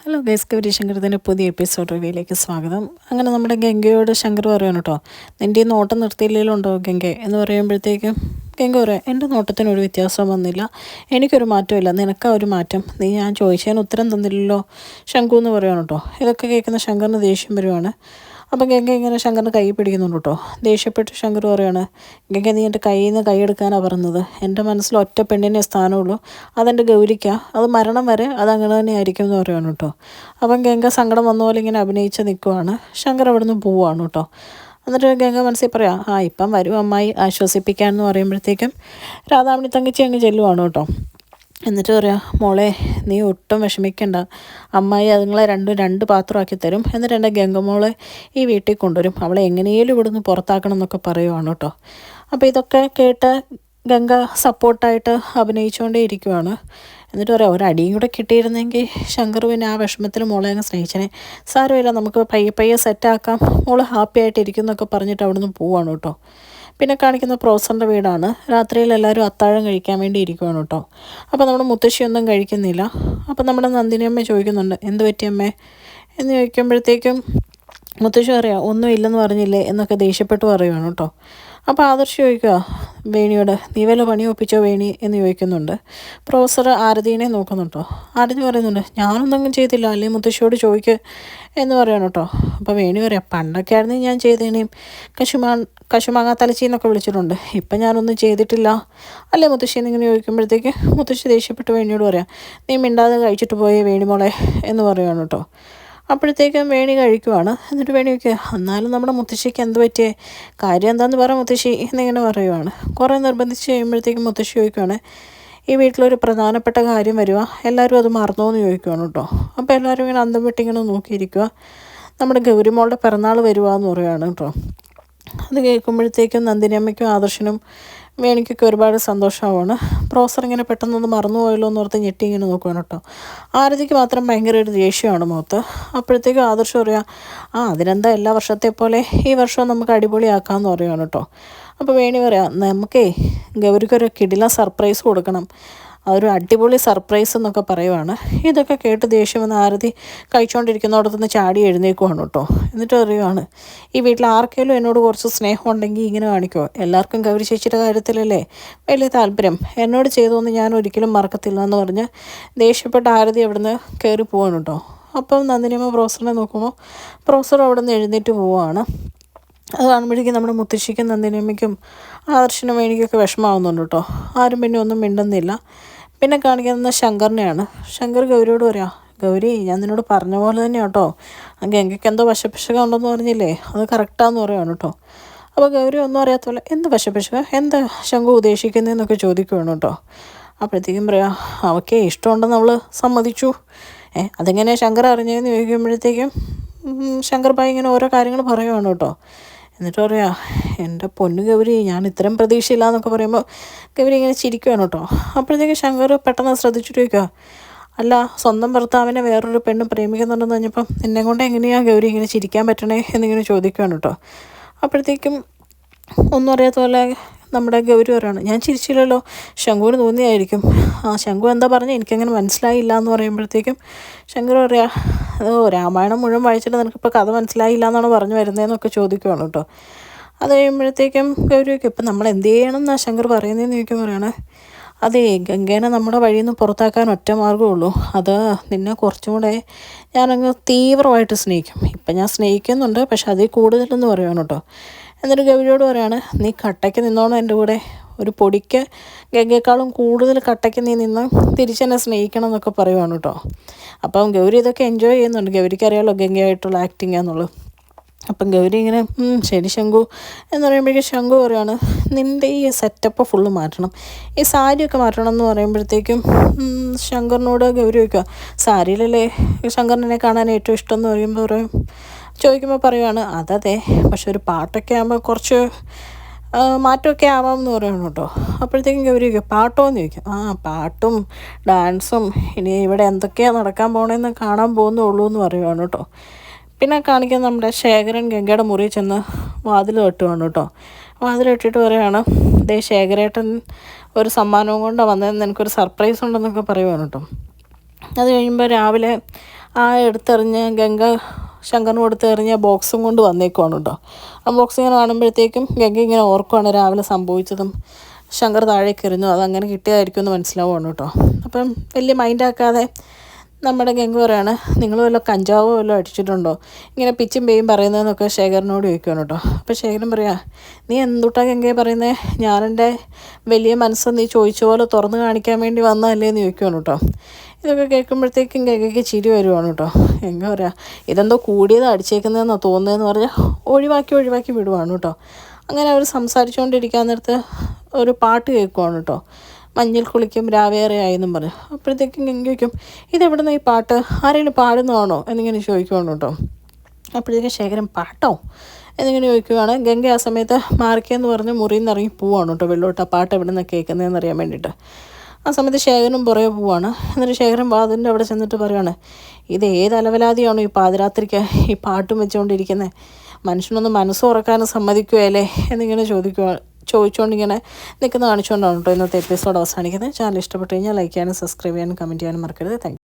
Hello guys, Gauri ശങ്കരത്തിൻ്റെ പുതിയ episode റിവ്യൂയിലേക്ക് സ്വാഗതം. അങ്ങനെ നമ്മുടെ ഗംഗയോട് ശങ്കർ പറയണം കേട്ടോ, നിൻ്റെ ഈ നോട്ടം നിർത്തിയില്ലേലുണ്ടോ ഗംഗെ എന്ന് പറയുമ്പോഴത്തേക്കും ഗംഗ പറയാം, എൻ്റെ നോട്ടത്തിനൊരു വ്യത്യാസം വന്നില്ല, എനിക്കൊരു മാറ്റമില്ല, നിനക്കാ ഒരു മാറ്റം, നീ ഞാൻ ചോദിച്ചതിന് ഉത്തരം തന്നില്ലല്ലോ ശങ്കു എന്ന് പറയണം കേട്ടോ. ഇതൊക്കെ കേൾക്കുന്ന ശങ്കറിന് ദേഷ്യം വരുവാണ്. അപ്പം ഗംഗ ഇങ്ങനെ ശങ്കറിന് കൈ പിടിക്കുന്നുണ്ട് കേട്ടോ. ദേഷ്യപ്പെട്ട് ശങ്കർ പറയാണ്, ഗംഗ നീ എൻ്റെ കയ്യിൽ നിന്ന് കൈയെടുക്കാനാണ് പറഞ്ഞത്, എൻ്റെ മനസ്സിൽ ഒറ്റ പെണ്ണിനെ സ്ഥാനമുള്ളൂ, അതെൻ്റെ ഗൗരിക്ക, അത് മരണം വരെ അതങ്ങനെ തന്നെ ആയിരിക്കും എന്ന് പറയുകയാണ് കേട്ടോ. അപ്പം ഗംഗ സങ്കടം വന്ന പോലെ ഇങ്ങനെ അഭിനയിച്ച് നിൽക്കുവാണ്. ശങ്കർ അവിടെ നിന്ന് പോവുകയാണ് കേട്ടോ. എന്നിട്ട് ഗംഗ മനസ്സിൽ പറയാം, ഇപ്പം വരും അമ്മായി ആശ്വസിപ്പിക്കാമെന്ന് പറയുമ്പോഴത്തേക്കും രാധാമണി തങ്കച്ചി അങ്ങ് ചെല്ലുവാണ് കേട്ടോ. എന്നിട്ട് പറയാം, മോളെ നീ ഒട്ടും വിഷമിക്കണ്ട, അമ്മായി അതുങ്ങളെ രണ്ട് പാത്രമാക്കി തരും, എന്നിട്ട് എൻ്റെ ഗംഗമോളെ ഈ വീട്ടിൽ കൊണ്ടുവരും, അവളെ എങ്ങനെയും ഇവിടുന്ന് പുറത്താക്കണം എന്നൊക്കെ പറയുവാണ് കേട്ടോ. അപ്പോൾ ഇതൊക്കെ കേട്ട് ഗംഗ സപ്പോർട്ടായിട്ട് അഭിനയിച്ചുകൊണ്ടേ ഇരിക്കുവാണ്. എന്നിട്ട് പറയാം, ഒരടിയും കൂടെ കിട്ടിയിരുന്നെങ്കിൽ ശങ്കർ പിന്നെ ആ വിഷമത്തിൽ മോളെ അങ്ങ് സ്നേഹിച്ചനെ, സാരമില്ല നമുക്ക് പയ്യെ സെറ്റാക്കാം, മോള് ഹാപ്പി ആയിട്ടിരിക്കും എന്നൊക്കെ പറഞ്ഞിട്ട് അവിടുന്ന് പോവാണ് കേട്ടോ. പിന്നെ കാണിക്കുന്ന പ്രൊഫസറിൻ്റെ വീടാണ്. രാത്രിയിൽ എല്ലാവരും അത്താഴം കഴിക്കാൻ വേണ്ടി ഇരിക്കുവാണ് കേട്ടോ. അപ്പോൾ നമ്മുടെ മുത്തശ്ശിയൊന്നും കഴിക്കുന്നില്ല. അപ്പോൾ നമ്മുടെ നന്ദിനിയമ്മ ചോദിക്കുന്നുണ്ട്, എന്ത് പറ്റിയമ്മേ എന്ന് ചോദിക്കുമ്പോഴത്തേക്കും മുത്തശ്ശി പറയാം, ഒന്നും ഇല്ലെന്ന് പറഞ്ഞില്ലേ എന്നൊക്കെ ദേഷ്യപ്പെട്ട് പറയുവാണ് കേട്ടോ. അപ്പോൾ ആദർശ് ചോദിക്കുക വേണിയോട്, നീ വല്ല പണി ഒപ്പിച്ചോ വേണി എന്ന് ചോദിക്കുന്നുണ്ട്. പ്രൊഫസർ ആരതീനെ നോക്കുന്നുണ്ടോ. ആരതി പറയുന്നുണ്ട്, ഞാനൊന്നും ചെയ്തില്ല, അല്ലെങ്കിൽ മുത്തശ്ശിയോട് ചോദിക്കുക എന്ന് പറയണം കേട്ടോ. അപ്പോൾ വേണി പറയാം, പണ്ടൊക്കെ ആയിരുന്നു ഞാൻ ചെയ്തേനേയും കശുമാങ്ങ തലച്ചി എന്നൊക്കെ വിളിച്ചിട്ടുണ്ട്, ഇപ്പം ഞാനൊന്നും ചെയ്തിട്ടില്ല അല്ലേ മുത്തശ്ശി എന്നിങ്ങനെ ചോദിക്കുമ്പോഴത്തേക്ക് മുത്തശ്ശി ദേഷ്യപ്പെട്ട് വേണിയോട് പറയാം, നീ മിണ്ടാതെ കഴിച്ചിട്ട് പോയേ വേണിമോളെ എന്ന് പറയുകയാണ് കേട്ടോ. അപ്പോഴത്തേക്കും വേണി കഴിക്കുവാണ്. എന്നിട്ട് വേണി വയ്ക്കുക, എന്നാലും നമ്മുടെ മുത്തശ്ശിക്ക് എന്ത് പറ്റിയേ, കാര്യം എന്താണെന്ന് പറ മുത്തശ്ശി എന്നിങ്ങനെ പറയുവാണ്. കുറേ നിർബന്ധിച്ച് കഴിയുമ്പോഴത്തേക്കും മുത്തശ്ശി ചോദിക്കുവാണ്, ഈ വീട്ടിലൊരു പ്രധാനപ്പെട്ട കാര്യം വരുക, എല്ലാവരും അത് മറന്നോ എന്ന് ചോദിക്കുവാണ് കേട്ടോ. അപ്പോൾ എല്ലാവരും ഇങ്ങനെ അന്തം വിട്ടിങ്ങനെ നോക്കിയിരിക്കുക. നമ്മുടെ ഗൗരിമോളുടെ പിറന്നാൾ വരുക എന്ന് പറയുകയാണ് കേട്ടോ. അത് കേൾക്കുമ്പോഴത്തേക്കും നന്ദിനിയമ്മയ്ക്കും ആദർശനും വേണിക്കൊക്കെ ഒരുപാട് സന്തോഷമാവാണ്. പ്രൊഫസർ ഇങ്ങനെ പെട്ടെന്നൊന്ന് മറന്നുപോയല്ലോ എന്ന് ഓർത്ത് ഞെട്ടി ഇങ്ങനെ നോക്കുകയാണ് കേട്ടോ. ആരതിക്ക് മാത്രം ഭയങ്കര ഒരു ദേഷ്യമാണ് മുഖത്ത്. അപ്പോഴത്തേക്കും ആദർശം പറയാം, അതിനെന്താ എല്ലാ വർഷത്തെ പോലെ ഈ വർഷവും നമുക്ക് അടിപൊളിയാക്കാമെന്ന് പറയുകയാണ് കേട്ടോ. അപ്പോൾ വേണി പറയാം, നമുക്കേ ഗൗരിക്കൊരു കിടിലൻ സർപ്രൈസ് കൊടുക്കണം, അതൊരു അടിപൊളി സർപ്രൈസ് എന്നൊക്കെ പറയുവാണ്. ഇതൊക്കെ കേട്ട് ദേഷ്യം വന്ന് ആരതി കഴിച്ചുകൊണ്ടിരിക്കുന്നിടത്തുനിന്ന് ചാടി എഴുന്നേക്കുവാണ് കേട്ടോ. എന്നിട്ട് പറയുവാണ്, ഈ വീട്ടിൽ ആർക്കെങ്കിലും എന്നോട് കുറച്ച് സ്നേഹം ഉണ്ടെങ്കിൽ ഇങ്ങനെ കാണിക്കുമോ, എല്ലാവർക്കും ഗൗരി ചേച്ചിയുടെ കാര്യത്തിലല്ലേ വലിയ താല്പര്യം, എന്നോട് ചെയ്തോന്ന് ഞാൻ ഒരിക്കലും മറക്കത്തില്ല എന്ന് പറഞ്ഞ് ദേഷ്യപ്പെട്ട ആരതി അവിടുന്ന് കയറി പോവാണ് കേട്ടോ. അപ്പം നന്ദിനിയമ്മ പ്രൊഫസറിനെ നോക്കുമ്പോൾ പ്രൊഫസർ അവിടെ നിന്ന് എഴുന്നേറ്റ് പോവുകയാണ്. അത് കാണുമ്പോഴേക്കും നമ്മുടെ മുത്തശ്ശിക്കും നന്ദിനിയമ്മയ്ക്കും ആദർശനും വേണിക്കൊക്കെ വിഷമാവുന്നുണ്ട് കേട്ടോ. ആരും പിന്നെ ഒന്നും മിണ്ടുന്നില്ല. പിന്നെ കാണിക്കുന്നത് ശങ്കറിനെയാണ്. ശങ്കർ ഗൗരിയോട് പറയാം, ഗൗരി ഞാൻ നിന്നോട് പറഞ്ഞ പോലെ തന്നെ കേട്ടോ, ഗംഗയ്ക്ക് എന്തോ വശപ്പിശക ഉണ്ടെന്ന് പറഞ്ഞില്ലേ, അത് കറക്റ്റാന്ന് പറയുകയാണ് കേട്ടോ. അപ്പോൾ ഗൗരി ഒന്നും അറിയാത്ത പോലെ, എന്ത് വശപ്പിശക, എന്താ ശങ്കു ഉദ്ദേശിക്കുന്നതെന്നൊക്കെ ചോദിക്കുകയാണ് കേട്ടോ. അപ്പോഴത്തേക്കും പറയാം, അവൾക്ക് ഇഷ്ടമുണ്ടെന്ന് അവൾ സമ്മതിച്ചു, അതെങ്ങനെ ശങ്കർ അറിഞ്ഞതെന്ന് ചോദിക്കുമ്പോഴത്തേക്കും ശങ്കർ ഭായി ഇങ്ങനെ ഓരോ കാര്യങ്ങൾ പറയുവാണ് കേട്ടോ. എന്നിട്ട് പറയാം, എൻ്റെ പൊന്നു ഗൗരി ഞാൻ ഇത്രയും പ്രതീക്ഷയില്ല എന്നൊക്കെ പറയുമ്പോൾ ഗൗരി ഇങ്ങനെ ചിരിക്കുകയാണ് കേട്ടോ. അപ്പോഴത്തേക്കും ശങ്കർ പെട്ടെന്ന് ശ്രദ്ധിച്ചിട്ട് ചോദിക്കുക, അല്ല സ്വന്തം ഭർത്താവിനെ വേറൊരു പെണ്ണ് പ്രേമിക്കുന്നുണ്ടെന്ന് പറഞ്ഞപ്പം എന്നെ കൊണ്ട് എങ്ങനെയാണ് ഗൗരി ഇങ്ങനെ ചിരിക്കാൻ പറ്റണേ എന്നിങ്ങനെ ചോദിക്കുകയാണ് കേട്ടോ. അപ്പോഴത്തേക്കും ഒന്നും അറിയാത്ത പോലെ നമ്മുടെ ഗൗരി പറയാണ്, ഞാൻ ചിരിച്ചില്ലല്ലോ, ശങ്കുവിന് തോന്നിയായിരിക്കും, ശങ്കു എന്താ പറഞ്ഞത് എനിക്കങ്ങനെ മനസ്സിലായില്ല എന്ന് പറയുമ്പോഴത്തേക്കും ശങ്കർ പറയാം, രാമായണം മുഴുവൻ വായിച്ചിട്ട് നിനക്കിപ്പോൾ കഥ മനസ്സിലായില്ല എന്നാണ് പറഞ്ഞു വരുന്നതെന്നൊക്കെ ചോദിക്കുവാണ് കേട്ടോ. അത് കഴിയുമ്പോഴത്തേക്കും ഗൗരിയൊക്കെ ഇപ്പം നമ്മൾ എന്ത് ചെയ്യണം എന്നാണ് ശങ്കർ പറയുന്നതെന്ന് ചോദിക്കാൻ പറയണേ, അതേ ഗംഗേനെ നമ്മുടെ വഴിയിൽ നിന്ന് പുറത്താക്കാൻ ഒറ്റ മാർഗ്ഗമുള്ളൂ, അത് നിന്നെ കുറച്ചും കൂടെ ഞാനങ്ങ് തീവ്രമായിട്ട് സ്നേഹിക്കും, ഇപ്പം ഞാൻ സ്നേഹിക്കുന്നുണ്ട് പക്ഷെ അതിൽ കൂടുതലെന്ന് പറയുകയാണ് കേട്ടോ. എന്നിട്ട് ഗൗരിയോട് പറയാണ്, നീ കട്ടയ്ക്ക് നിന്നോണം എൻ്റെ കൂടെ, ഒരു പൊടിക്ക് ഗംഗയെക്കാളും കൂടുതൽ കട്ടയ്ക്ക് നീ നിന്ന് തിരിച്ചെന്നെ സ്നേഹിക്കണം എന്നൊക്കെ പറയുവാണ് കേട്ടോ. അപ്പം ഗൗരി ഇതൊക്കെ എൻജോയ് ചെയ്യുന്നുണ്ട്, ഗൗരിക്ക് അറിയാമല്ലോ ഗംഗയായിട്ടുള്ള ആക്ടിങ് ആണെന്നുള്ളത്. അപ്പം ഗൗരി ഇങ്ങനെ ശരി ശങ്കു എന്ന് പറയുമ്പോഴേക്കും ശങ്കു പറയുകയാണ്, നിൻ്റെ ഈ സെറ്റപ്പ് ഫുള്ള് മാറ്റണം, ഈ സാരിയൊക്കെ മാറ്റണം എന്ന് പറയുമ്പോഴത്തേക്കും ശങ്കറിനോട് ഗൗരി ചോദിക്കുക, സാരിയിലല്ലേ ശങ്കറിനെ കാണാൻ ഏറ്റവും ഇഷ്ടം എന്ന് ചോദിക്കുമ്പോൾ പറയുവാണ്, അതേ പക്ഷെ ഒരു പാട്ടൊക്കെ ആകുമ്പോൾ കുറച്ച് മാറ്റമൊക്കെ ആവാമെന്ന് പറയണം കേട്ടോ. അപ്പോഴത്തേക്കും ഗൗരി ചോദിക്കുക, പാട്ടോ എന്ന് ചോദിക്കും. പാട്ടും ഡാൻസും ഇനി ഇവിടെ എന്തൊക്കെയാണ് നടക്കാൻ പോകണമെന്ന് കാണാൻ പോകുന്നുള്ളൂ എന്ന് പറയുവാണ് കേട്ടോ. പിന്നെ കാണിക്കാൻ നമ്മുടെ ശേഖരൻ ഗംഗയുടെ മുറിയിൽ ചെന്ന് വാതിൽ കെട്ടുവാണ് കേട്ടോ. വാതിൽ കെട്ടിയിട്ട് പറയുകയാണ്, ശേഖരേട്ടൻ ഒരു സമ്മാനവും കൊണ്ടാണ് വന്നതെന്ന് എനിക്കൊരു സർപ്രൈസ് ഉണ്ടെന്നൊക്കെ പറയുവാണ് കേട്ടോ. അത് കഴിയുമ്പോൾ രാവിലെ എടുത്തെറിഞ്ഞ് ഗംഗ ശങ്കറിന് കൊടുത്തെറിഞ്ഞ ബോക്സും കൊണ്ട് വന്നേക്കുവാണ് കേട്ടോ. ആ ബോക്സ് ഇങ്ങനെ കാണുമ്പോഴത്തേക്കും ഗംഗ ഇങ്ങനെ ഓർക്കുവാണ് രാവിലെ സംഭവിച്ചതും. ശങ്കർ താഴേക്ക് എറിഞ്ഞു, അതങ്ങനെ കിട്ടിയതായിരിക്കും എന്ന് മനസ്സിലാവുകയാണ് കേട്ടോ. അപ്പം വലിയ മൈൻഡാക്കാതെ നമ്മുടെ ഗംഗ പറയാണ്, നിങ്ങൾ വല്ല കഞ്ചാവോ വല്ലതും അടിച്ചിട്ടുണ്ടോ, ഇങ്ങനെ പിച്ചും പേയും പറയുന്നതെന്നൊക്കെ ശേഖരനോട് ചോദിക്കുകയാണ് കേട്ടോ. അപ്പോൾ ശേഖരൻ പറയാ, നീ എന്തുട്ടാ ഗംഗയെ പറയുന്നത്, ഞാനെൻ്റെ വലിയ മനസ്സ് നീ ചോദിച്ച പോലെ തുറന്ന് കാണിക്കാൻ വേണ്ടി വന്നതല്ലേ എന്ന് ചോദിക്കുകയാണ് കേട്ടോ. ഇതൊക്കെ കേൾക്കുമ്പോഴത്തേക്കും ഗംഗയ്ക്ക് ചിരി വരുവാണ് കേട്ടോ. ഗംഗ പറയാ, ഇതെന്തോ കൂടിയത് അടിച്ചേക്കുന്നതെന്നാണ് തോന്നുന്നതെന്ന് പറഞ്ഞാൽ ഒഴിവാക്കി വിടുവാണ് കേട്ടോ. അങ്ങനെ അവർ സംസാരിച്ചുകൊണ്ടിരിക്കാൻ നേരത്ത് ഒരു പാട്ട് കേൾക്കുവാണ് കേട്ടോ. മഞ്ഞിൽ കുളിക്കും രാവേറെയായെന്നും പറഞ്ഞു. അപ്പോഴത്തേക്കും ഗംഗ ചോദിക്കും, ഇതെവിടെ നിന്ന് ഈ പാട്ട്, ആരെങ്കിലും പാടുന്നതാണോ എന്നിങ്ങനെ ചോദിക്കുവാണ് കേട്ടോ. അപ്പോഴത്തേക്കും ശേഖരൻ പാട്ടോ എന്നിങ്ങനെ ചോദിക്കുവാണ്. ഗംഗ ആ സമയത്ത് മാറിക്കെന്ന് പറഞ്ഞ് മുറിയിൽ നിന്ന് ഇറങ്ങി പോവാണ് കേട്ടോ വെള്ളോട്ട്. ആ പാട്ട് എവിടെ നിന്നാണ് കേൾക്കുന്നതെന്ന് അറിയാൻ വേണ്ടിയിട്ട്. ആ സമയത്ത് ശേഖരനും പുറകെ പോവാണ്. എന്നിട്ട് ശേഖരൻ വാതിലിൻ്റെ അവിടെ ചെന്നിട്ട് പറയുകയാണ്, ഇത് ഏത് അലവലാതിയാണോ ഈ പാതിരാത്രിക്ക് ഈ പാട്ടും വെച്ചുകൊണ്ടിരിക്കുന്നത്, മനുഷ്യനൊന്ന് മനസ്സ് തുറക്കാനും സമ്മതിക്കുകയല്ലേ എന്നിങ്ങനെ ചോദിച്ചുകൊണ്ടിങ്ങനെ നിൽക്കുന്ന കാണിച്ചുകൊണ്ടാണ് കേട്ടോ ഇന്നത്തെ എപ്പിസോഡ് അവസാനിക്കുന്നത്. ചാനൽ ഇഷ്ടപ്പെട്ട് കഴിഞ്ഞാൽ ലൈക്ക് ചെയ്യാനും സബ്സ്ക്രൈബ് ചെയ്യാനും കമൻറ്റ് ചെയ്യാനും മറക്കരുത്. Thank you.